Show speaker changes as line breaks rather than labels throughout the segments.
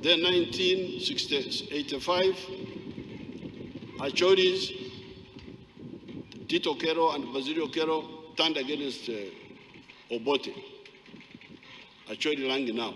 Then 1985, Achoris, Tito Kero and Basilio Kero turned against Obote, Achori Langi now.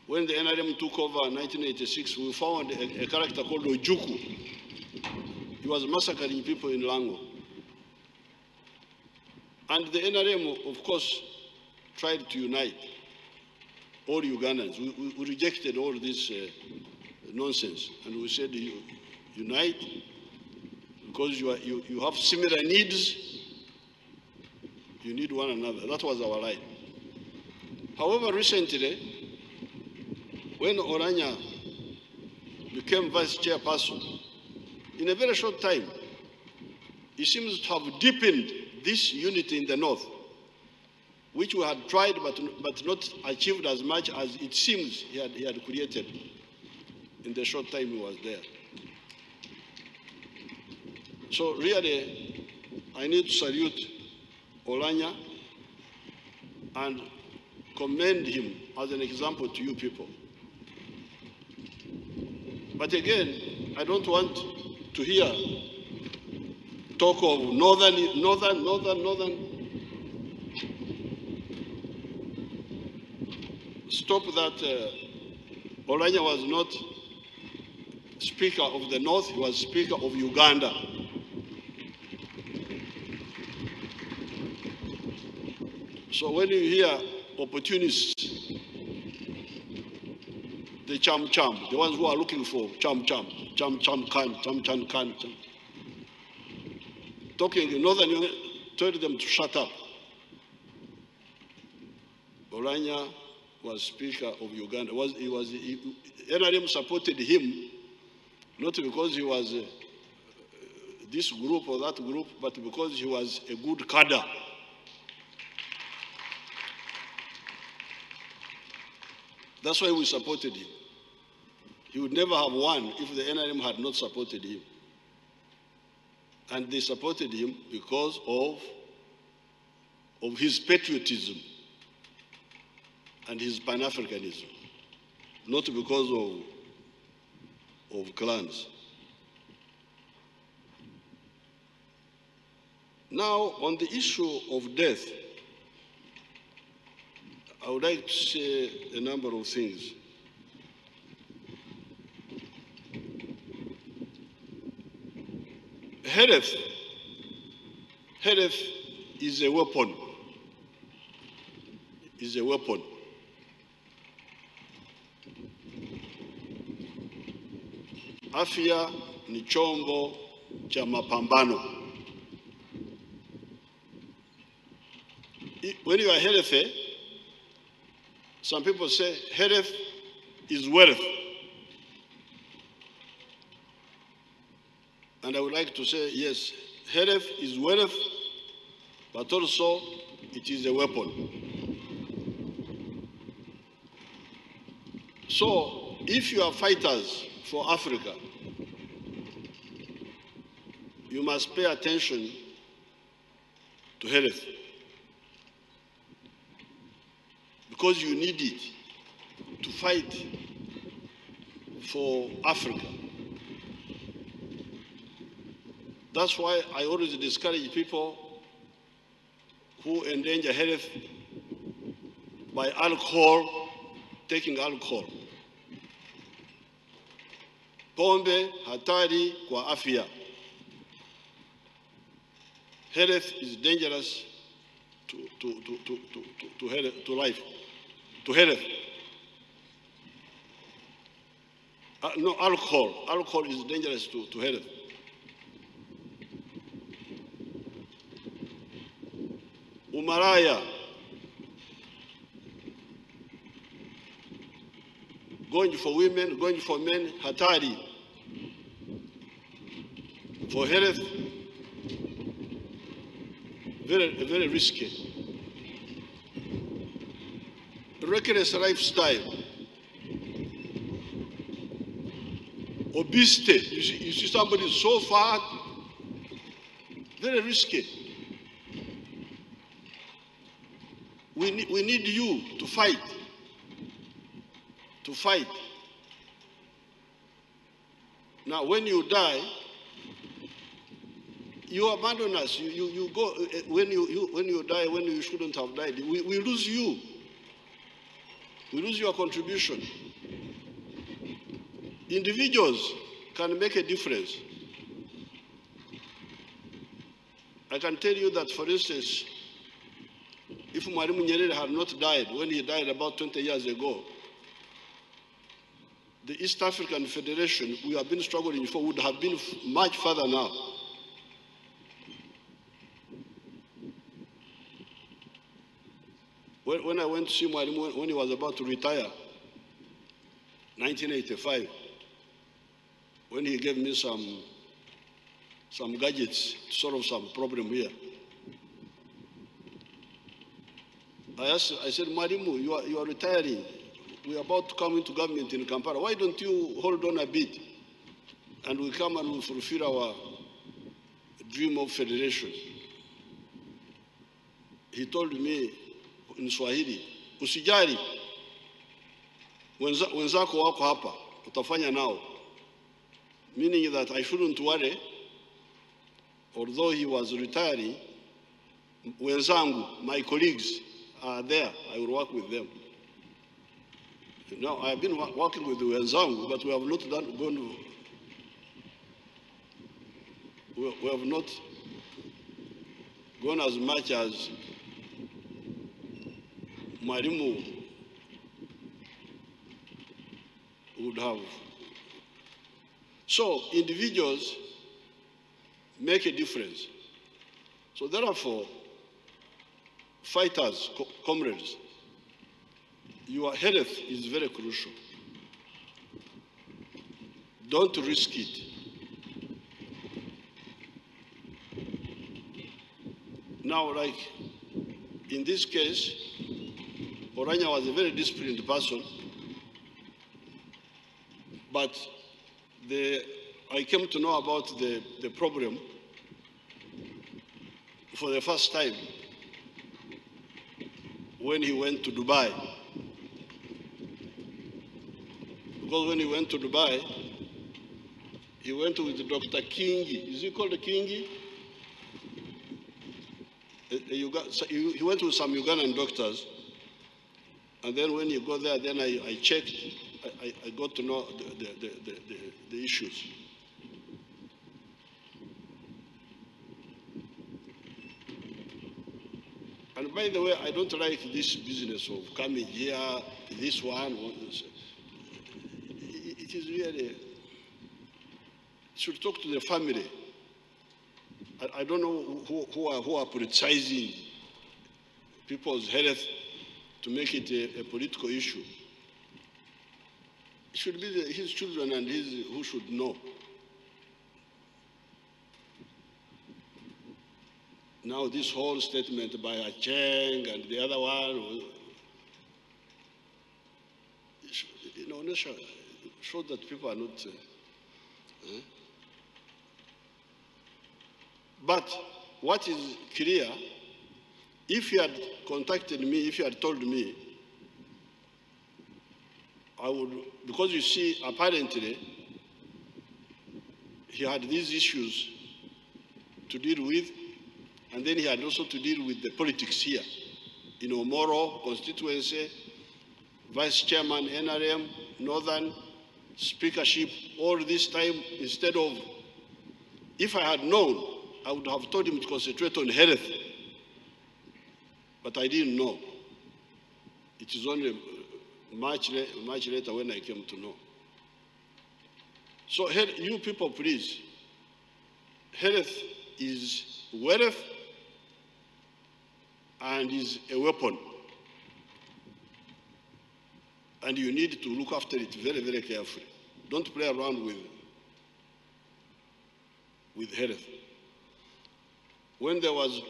When the NRM took over in 1986, we found a character called Ojuku. He was massacring people in Lango. And the NRM, of course, tried to unite all Ugandans. We rejected all this nonsense. And we said, unite, because you have similar needs, you need one another. That was our line. However, recently, when Oulanyah became vice chairperson, in a very short time, he seems to have deepened this unity in the north, which we had tried but not achieved as much as it seems he had created in the short time he was there. So really, I need to salute Oulanyah and commend him as an example to you people. But again, I don't want to hear talk of northern. Stop that. Oulanyah was not Speaker of the North, he was Speaker of Uganda. So when you hear opportunists, the cham-cham, the ones who are looking for cham-cham, cham-cham-kan, cham-cham-kan, talking in northern Uganda, tell them to shut up. Oulanyah was Speaker of Uganda. NRM supported him, not because he was this group or that group, but because he was a good cadre. That's why we supported him. He would never have won if the NRM had not supported him. And they supported him because of his patriotism and his Pan-Africanism, not because of clans. Now, on the issue of death, I would like to say a number of things. Hereth is a weapon. Is a weapon. Afya ni chombo cha mapambano. When you are healthy, some people say health is wealth. And I would like to say, yes, health is wealth, but also it is a weapon. So if you are fighters for Africa, you must pay attention to health, because you need it to fight for Africa. That's why I always discourage people who endanger health by alcohol, taking alcohol. Pombe hatari kwa afya. Health is dangerous to life, to health. No, alcohol is dangerous to health. Umaraya, going for women, going for men, hatari. For health, very risky. Reckless lifestyle, obesity. You see somebody so fat, very risky. We need you to fight to fight. Now, when you die, you abandon us. You go when you die when you shouldn't have died. We lose you. We lose your contribution. Individuals can make a difference. I can tell you that, for instance, if Mwalimu Nyerere had not died, when he died about 20 years ago, the East African Federation we have been struggling for would have been much further now. When I went to see Mwalimu when he was about to retire, 1985, when he gave me some gadgets to solve some problem here, I said, Mwalimu, you are retiring. We are about to come into government in Kampala. Why don't you hold on a bit and we come and we fulfill our dream of federation? He told me in Swahili, usijali, wenzako wako hapa, utafanya nao. Meaning that I shouldn't worry, although he was retiring, wenzangu, my colleagues are there, I will work with them. Now, I have been working with the wenzangu, but we have not we have not gone as much as Mwalimu would have. So individuals make a difference. So therefore, fighters, comrades, your health is very crucial. Don't risk it. Now, like in this case, Oulanyah was a very disciplined person, but I came to know about the problem for the first time when he went to Dubai. Because when he went to Dubai, he went with Dr. Kingi. Is he called Kingi? He went with some Ugandan doctors. And then when you go there, then I checked, I got to know the issues. And by the way, I don't like this business of coming here, this one. It is really, should talk to the family. I don't know who are politicizing people's health to make it a political issue. It should be his children and who should know. Now this whole statement by Acheng and the other one, show that people are not. But what is clear, if he had contacted me, if he had told me, I would, because you see, apparently, he had these issues to deal with, and then he had also to deal with the politics here. Moro constituency, vice chairman, NRM, Northern, speakership, all this time, instead of, if I had known, I would have told him to concentrate on health. But I didn't know. It is only much later when I came to know. So you people, please, health is wealth and is a weapon. And you need to look after it very, very carefully. Don't play around with health. When there was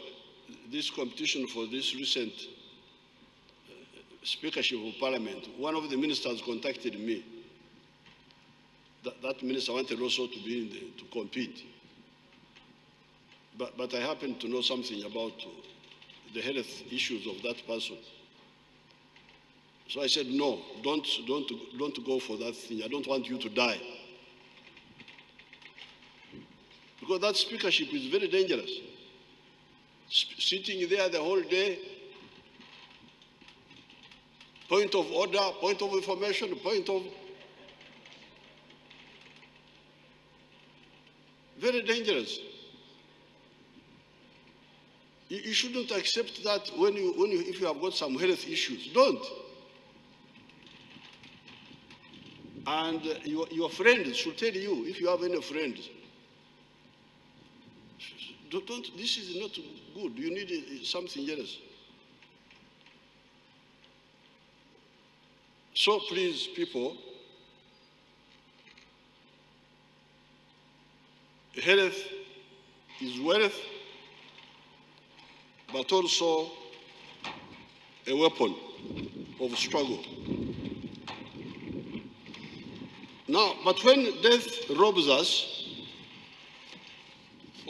this competition for this recent speakership of parliament, one of the ministers contacted me. That minister wanted also to be to compete. But I happen to know something about the health issues of that person. So I said, no, don't go for that thing. I don't want you to die. Because that speakership is very dangerous. Sitting there the whole day, point of order, point of information, point of... Very dangerous. You shouldn't accept that if you have got some health issues. Don't. And your friends should tell you, if you have any friends, don't, this is not good. You need something else. So please, people, health is wealth, but also a weapon of struggle. Now, but when death robs us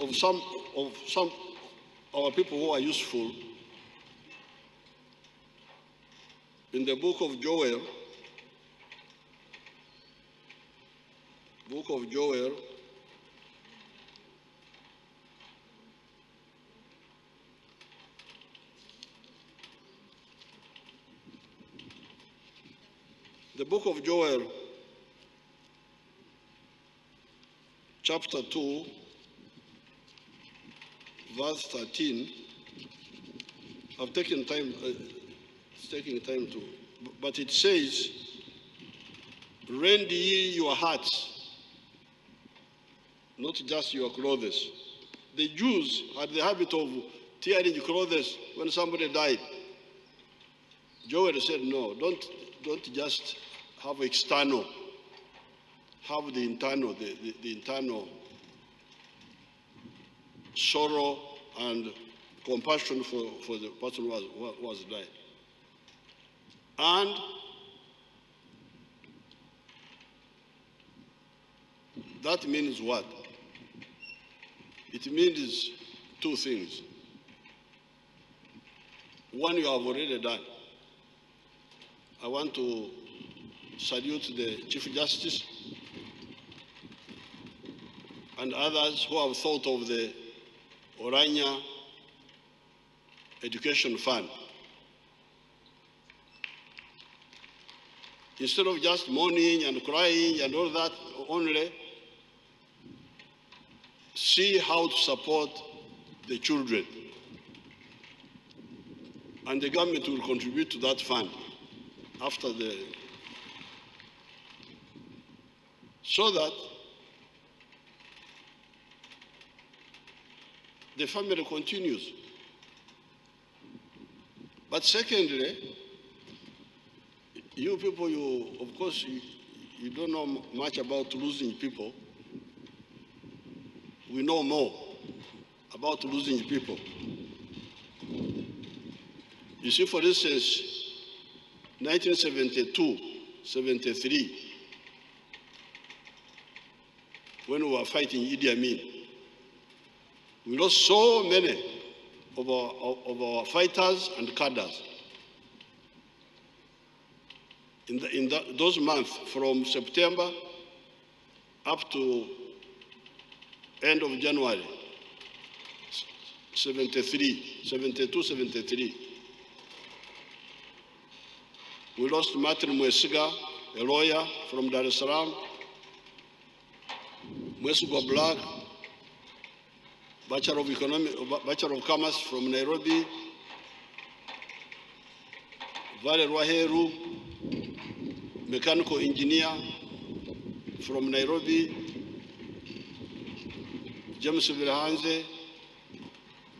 of some our people who are useful, in the book of Joel, the book of Joel, chapter 2, verse 13. I've taken time, it's taking time to, but it says, rend ye your hearts, not just your clothes. The Jews had the habit of tearing clothes when somebody died. Joel said, no, don't just have external, have the internal, the internal sorrow and compassion for the person who was died. And that means what? It means two things. One, you have already done. I want to salute the Chief Justice and others who have thought of the Oulanyah Education Fund. Instead of just mourning and crying and all that only, see how to support the children. And the government will contribute to that fund after so that the family continues. But secondly, you people, of course, you don't know much about losing people. We know more about losing people. You see, for instance, 1972, 73, when we were fighting Idi Amin, we lost so many of our fighters and cadres. In those months, from September up to end of January, 72, 73. We lost Martin Mwesiga, a lawyer from Dar es Salaam, Mwesiga Black, Bachelor of Commerce from Nairobi, Vale Waheru, mechanical engineer from Nairobi, James Vilhanze,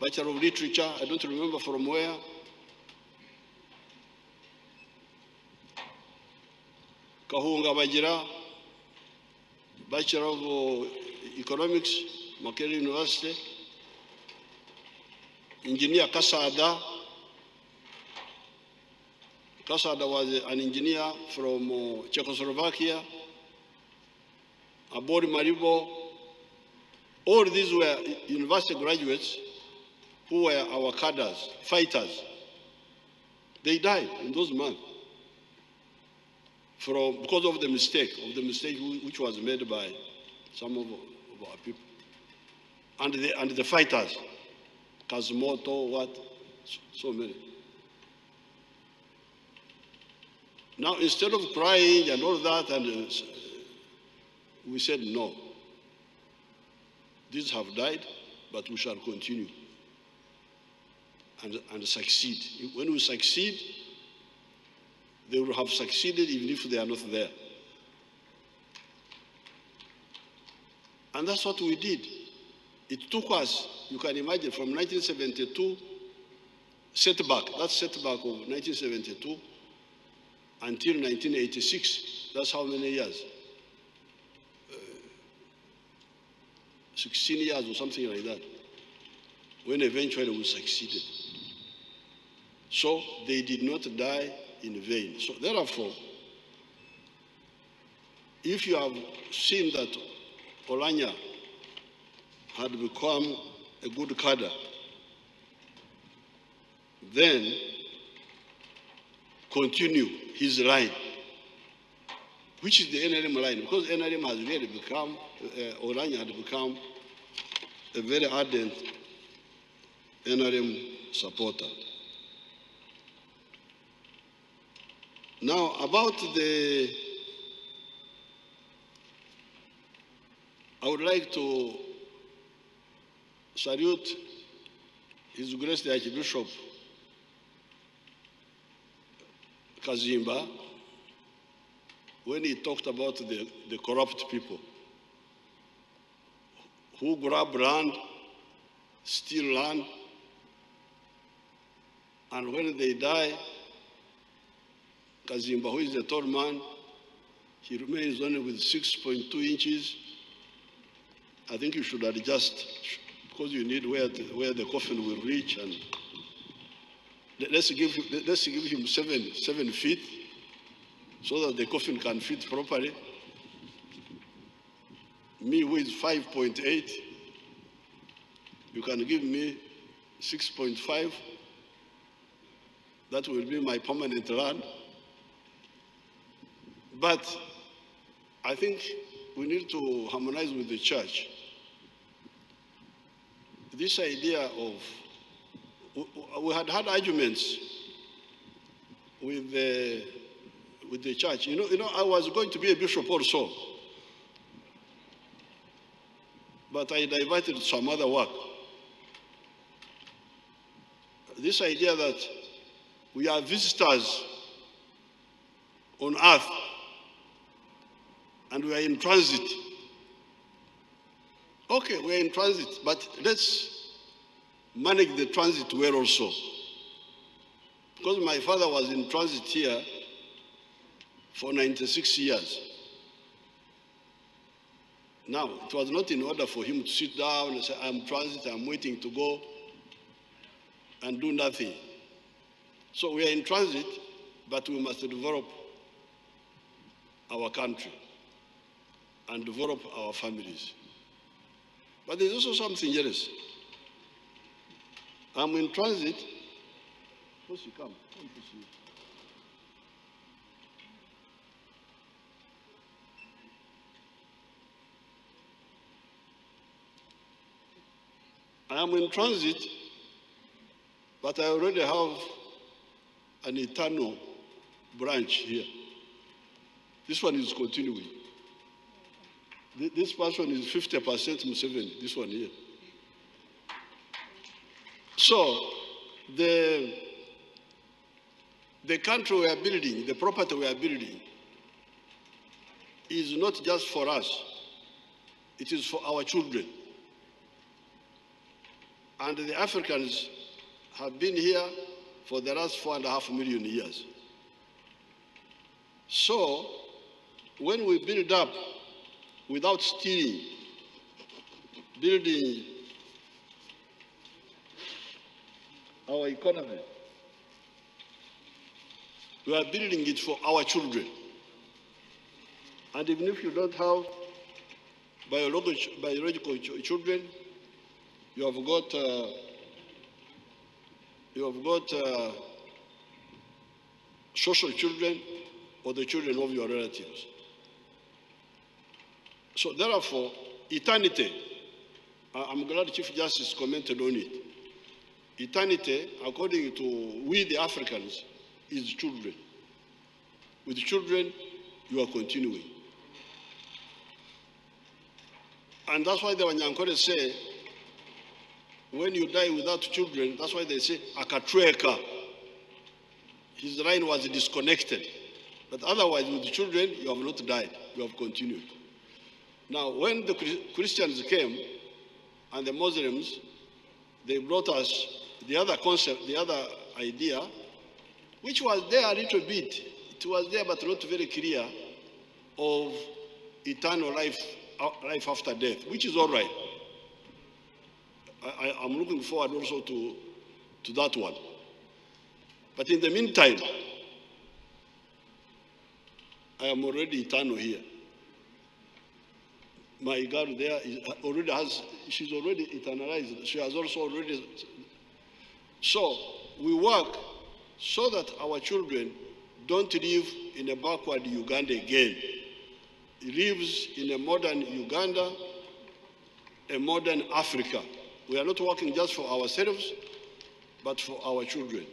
Bachelor of Literature, I don't remember from where. Kahunga Bajira, Bachelor of Economics, Makerere University, Engineer Kasada. Kasada was an engineer from Czechoslovakia, Abori Maribo. All these were university graduates who were our cadres, fighters. They died in those months. because of the mistake which was made by some of our people. And the fighters, Kazimoto, what, so many. Now, instead of crying and all that, and we said no. These have died, but we shall continue and succeed. When we succeed, they will have succeeded even if they are not there. And that's what we did. It took us, you can imagine, from 1972, setback, that setback of 1972, until 1986. That's how many years? 16 years or something like that, when eventually we succeeded. So they did not die in vain. So therefore, if you have seen that Oulanyah had become a good cadre, then continue his line, which is the NRM line, because NRM has really become, Oulanyah had become a very ardent NRM supporter. Now, about I would like to salute His Grace the Archbishop Kazimba when he talked about the corrupt people who grab land, steal land, and when they die, Kazimba, who is a tall man, he remains only with 6.2 inches. I think you should adjust, because you need where the coffin will reach, and let's give him 7 feet, so that the coffin can fit properly. Me, who is 5.8, you can give me 6.5. That will be my permanent land. But I think we need to harmonize with the church. This idea of, we had arguments with the church. You know, I was going to be a bishop also, but I diverted to some other work. This idea that we are visitors on earth and we are in transit. Okay, we are in transit, but let's manage the transit well also. Because my father was in transit here for 96 years. Now, it was not in order for him to sit down and say, I'm transit, I'm waiting to go, and do nothing. So we are in transit, but we must develop our country and develop our families. But there's also something else. I'm in transit. Suppose you come to see. I am in transit, but I already have an eternal branch here. This one is continuing. This person is 50% Museveni, this one here. So, the country we are building, the property we are building, is not just for us, it is for our children. And the Africans have been here for the last 4.5 million years. So, when we build up without stealing, building our economy, we are building it for our children. And even if you don't have biological children, you have got social children, or the children of your relatives. So therefore, eternity, I'm glad Chief Justice commented on it. Eternity, according to we the Africans, is children. With children, you are continuing. And that's why the Wanyankore say, when you die without children, that's why they say, akatweka. His line was disconnected. But otherwise, with the children, you have not died. You have continued. Now, when the Christians came and the Muslims, they brought us the other concept, the other idea, which was there a little bit. It was there, but not very clear, of eternal life after death, which is all right. I'm looking forward also to that one. But in the meantime, I am already eternal here. My girl there she's already eternalized. She has also already. So we work so that our children don't live in a backward Uganda again. It lives in a modern Uganda, a modern Africa. We are not working just for ourselves, but for our children.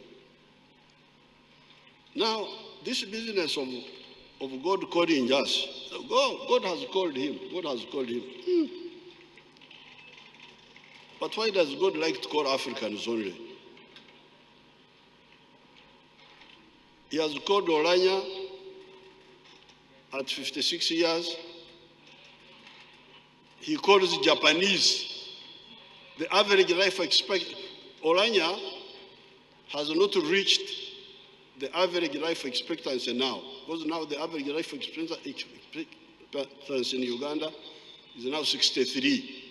Now, this business of God calling us, God has called him. God has called him. But why does God like to call Africans only? He has called Oulanyah at 56 years. He calls Japanese. The average life expectancy, Oulanyah has not reached the average life expectancy now, because now the average life expectancy in Uganda is now 63.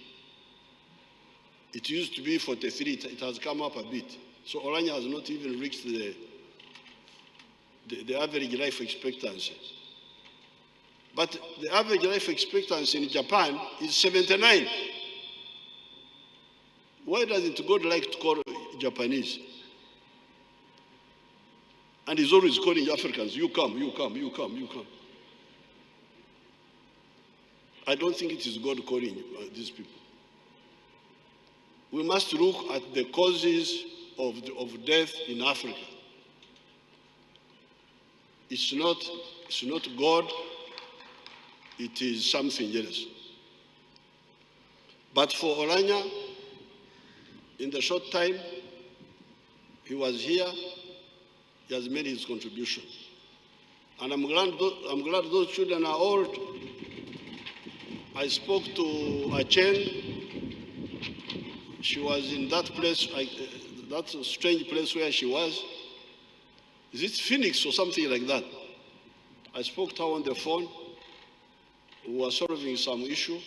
It used to be 43. It has come up a bit. So Oulanyah has not even reached the average life expectancy. But the average life expectancy in Japan is 79. Why doesn't God like to call Japanese? And he's always calling Africans, you come, you come, you come, you come. I don't think it is God calling these people. We must look at the causes of death in Africa. It's not God, it is something else. But for Oulanyah, in the short time he was here, he has made his contribution. And I'm glad those children are old. I spoke to Acheng. She was in that place, that strange place where she was. Is it Phoenix or something like that? I spoke to her on the phone. We were solving some issue.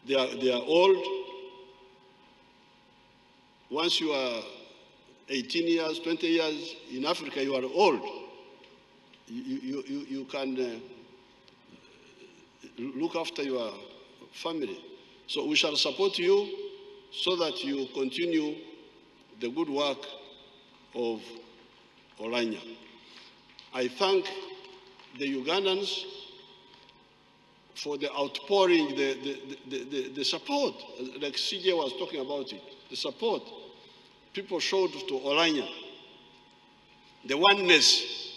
They are old. Once you are 18 years, 20 years in Africa, you are old. You can look after your family. So we shall support you so that you continue the good work of Oulanyah. I thank the Ugandans for the outpouring, the support, like CJ was talking about it, the support people showed to Oulanyah, the oneness.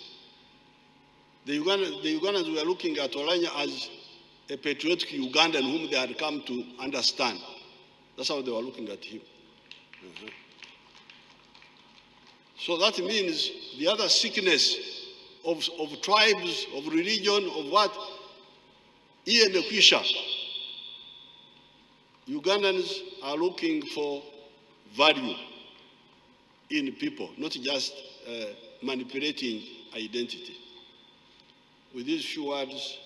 The Ugandans were looking at Oulanyah as a patriotic Ugandan whom they had come to understand. That's how they were looking at him. So that means the other sickness of tribes, of religion, of what? Ian Kwisha. Ugandans are looking for value in people, not just manipulating identity. With these few words,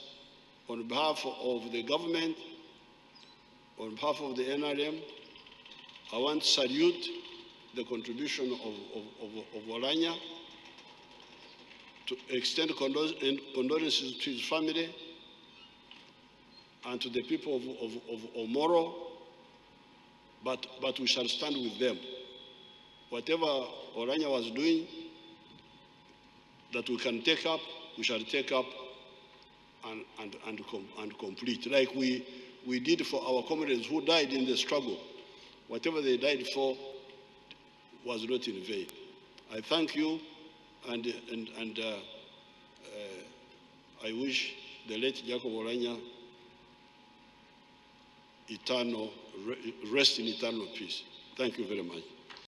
on behalf of the government, on behalf of the NRM, I want to salute the contribution of Oulanyah, to extend condolences to his family and to the people of Omoro, but we shall stand with them. Whatever Oulanyah was doing that we can take up, we shall take up and complete, like we did for our comrades who died in the struggle. Whatever they died for was not in vain. I thank you, and I wish the late Jacob Oulanyah rest in eternal peace. Thank you very much.